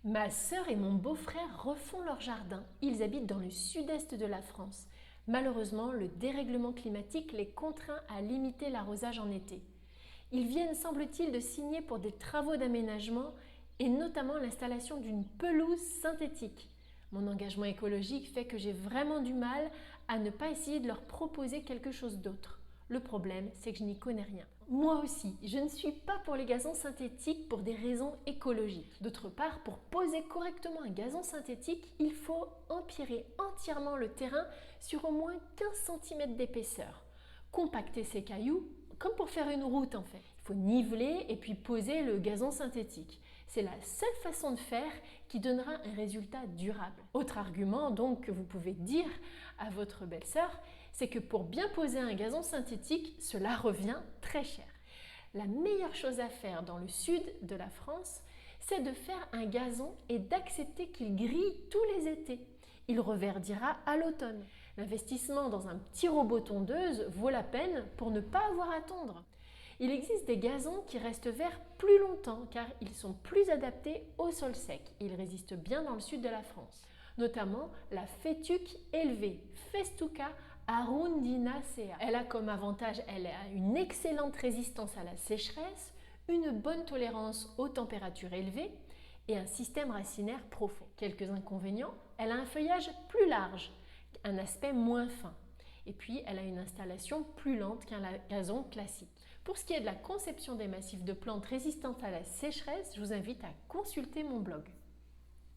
Ma sœur et mon beau-frère refont leur jardin. Ils habitent dans le sud-est de la France. Malheureusement, le dérèglement climatique les contraint à limiter l'arrosage en été. Ils viennent, semble-t-il, de signer pour des travaux d'aménagement et notamment l'installation d'une pelouse synthétique. Mon engagement écologique fait que j'ai vraiment du mal à ne pas essayer de leur proposer quelque chose d'autre. Le problème, c'est que je n'y connais rien. Moi aussi, je ne suis pas pour les gazons synthétiques pour des raisons écologiques. D'autre part, pour poser correctement un gazon synthétique, il faut empirer entièrement le terrain sur au moins 15 cm d'épaisseur. Compacter ces cailloux, comme pour faire une route en fait. Il faut niveler et puis poser le gazon synthétique. C'est la seule façon de faire qui donnera un résultat durable. Autre argument donc que vous pouvez dire à votre belle-sœur, c'est que pour bien poser un gazon synthétique, cela revient très cher. La meilleure chose à faire dans le sud de la France, c'est de faire un gazon et d'accepter qu'il grille tous les étés. Il reverdira à l'automne. L'investissement dans un petit robot tondeuse vaut la peine pour ne pas avoir à tondre. Il existe des gazons qui restent verts plus longtemps car ils sont plus adaptés au sol sec. Ils résistent bien dans le sud de la France. Notamment la fétuque élevée, Festuca arundinacea. Elle a comme avantage, elle a une excellente résistance à la sécheresse, une bonne tolérance aux températures élevées et un système racinaire profond. Quelques inconvénients, elle a un feuillage plus large, un aspect moins fin. Et puis, elle a une installation plus lente qu'un gazon classique. Pour ce qui est de la conception des massifs de plantes résistantes à la sécheresse, je vous invite à consulter mon blog.